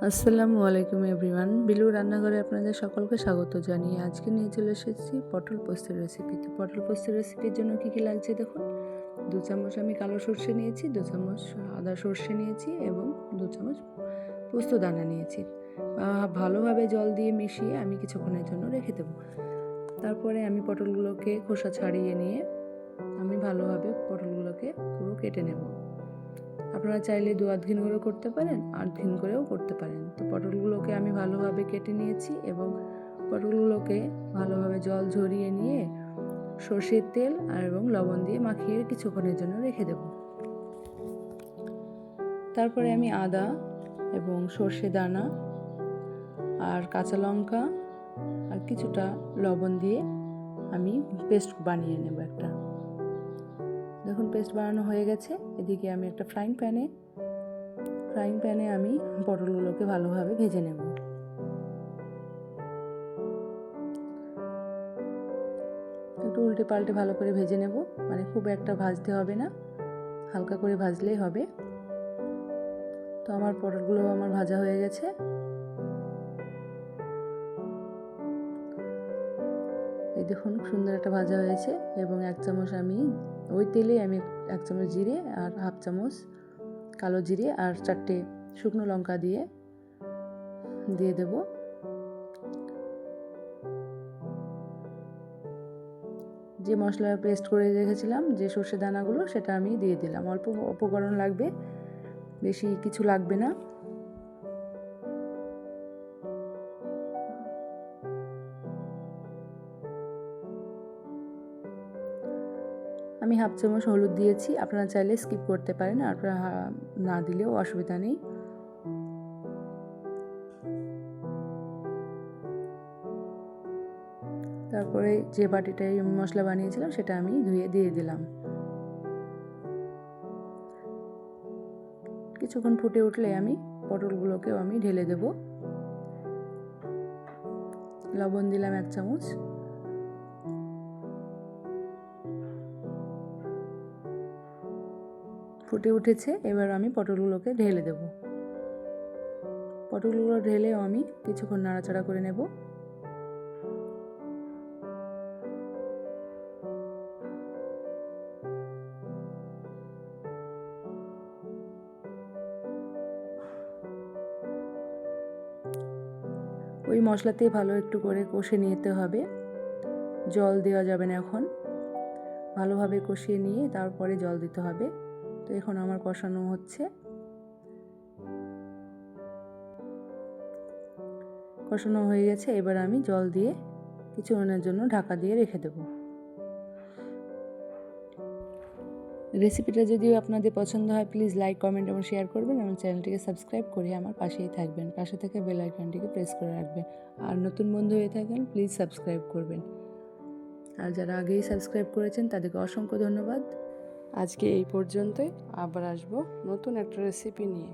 আসসালামু আলাইকুম এভরিওয়ান, বিলু রান্নাঘরে আপনাদের সকলকে স্বাগত জানিয়ে আজকে নিয়ে চলে এসেছি পটল পোস্তের রেসিপি। তো পটল পোস্তের রেসিপির জন্য কী কী লাগছে দেখুন। 2 চামচ আমি কালো সর্ষে নিয়েছি, 2 চামচ আদা সর্ষে নিয়েছি এবং 2 চামচ পোস্ত দানা নিয়েছি। ভালোভাবে জল দিয়ে মিশিয়ে আমি কিছুক্ষণের জন্য রেখে দেবো। তারপরে আমি পটলগুলোকে খোসা ছাড়িয়ে নিয়ে আমি ভালোভাবে পটলগুলোকে পুরো কেটে নেব। আপনারা চাইলে 2-8 ঘিন করেও করতে পারেন, 8 ঘিন করেও করতে পারেন। তো পটলগুলোকে আমি ভালোভাবে কেটে নিয়েছি এবং পটলগুলোকে ভালোভাবে জল ঝরিয়ে নিয়ে সর্ষের তেল এবং লবণ দিয়ে মাখিয়ে কিছুক্ষণের জন্য রেখে দেব। তারপরে আমি আদা এবং সর্ষে দানা আর কাঁচা লঙ্কা আর কিছুটা লবণ দিয়ে আমি পেস্ট বানিয়ে নেব একটা। দেখুন পেস্ট বানানো হয়ে গেছে। এদিকে আমি একটা ফ্রাইং প্যানে আমি পটলগুলোকে ভালোভাবে ভেজে নেব। একটু উল্টে পাল্টে ভালো করে ভেজে নেব, মানে খুব একটা ভাজতে হবে না, হালকা করে ভাজলেই হবে। তো আমার পটলগুলো ভাজা হয়ে গেছে। এই দেখুন সুন্দর একটা ভাজা হয়েছে এবং 1 চামচ আমি ওই তেলে আমি 1 চামচ জিরে আর 1/2 চামচ কালো জিরে আর 4টে শুকনো লঙ্কা দিয়ে দেব। যে মশলা পেস্ট করে রেখেছিলাম, যে সর্ষে দানাগুলো, সেটা আমি দিয়ে দিলাম। অল্প উপকরণ লাগবে, বেশি কিছু লাগবে না। আমি 1/2 চামচ হলুদ দিয়েছি, আপনারা চাইলে স্কিপ করতে পারেন, আপনারা না দিলেও অসুবিধা নেই। তারপরে যে বাটিটায় আমি মশলা বানিয়েছিলাম সেটা আমি ধুয়ে দিয়ে দিলাম। কিছুক্ষণ ফুটে উঠলে আমি পটলগুলোকেও আমি ঢেলে দেব। লবণ দিলাম 1 চামচ। ফুটে উঠেছে, এবার আমি পটলগুলোকে ঢেলে দেব। পটলগুলো ঢেলেও আমি কিছুক্ষণ নাড়াচাড়া করে নেব। ওই মশলাতে ভালো একটু করে কষে নিতে হবে, জল দেওয়া যাবে না এখন। ভালোভাবে কষিয়ে নিয়ে তারপরে জল দিতে হবে। তো এখন আমার কষানো হচ্ছে। কষানো হয়ে গেছে, এবার আমি জল দিয়ে কিছুক্ষণের জন্য ঢাকা দিয়ে রেখে দেব। রেসিপিটা যদি আপনাদের পছন্দ হয় প্লিজ লাইক, কমেন্ট এবং শেয়ার করবেন এবং চ্যানেলটিকে সাবস্ক্রাইব করে আমার পাশেই থাকবেন। পাশে থেকে বেল আইকনটিকে প্রেস করে রাখবেন। আর নতুন বন্ধু হয়ে থাকেন প্লিজ সাবস্ক্রাইব করবেন। আর যারা আগেই সাবস্ক্রাইব করেছেন তাদেরকে অসংখ্য ধন্যবাদ। আজকে এই পর্যন্তই, আবার আসবো নতুন একটা রেসিপি নিয়ে।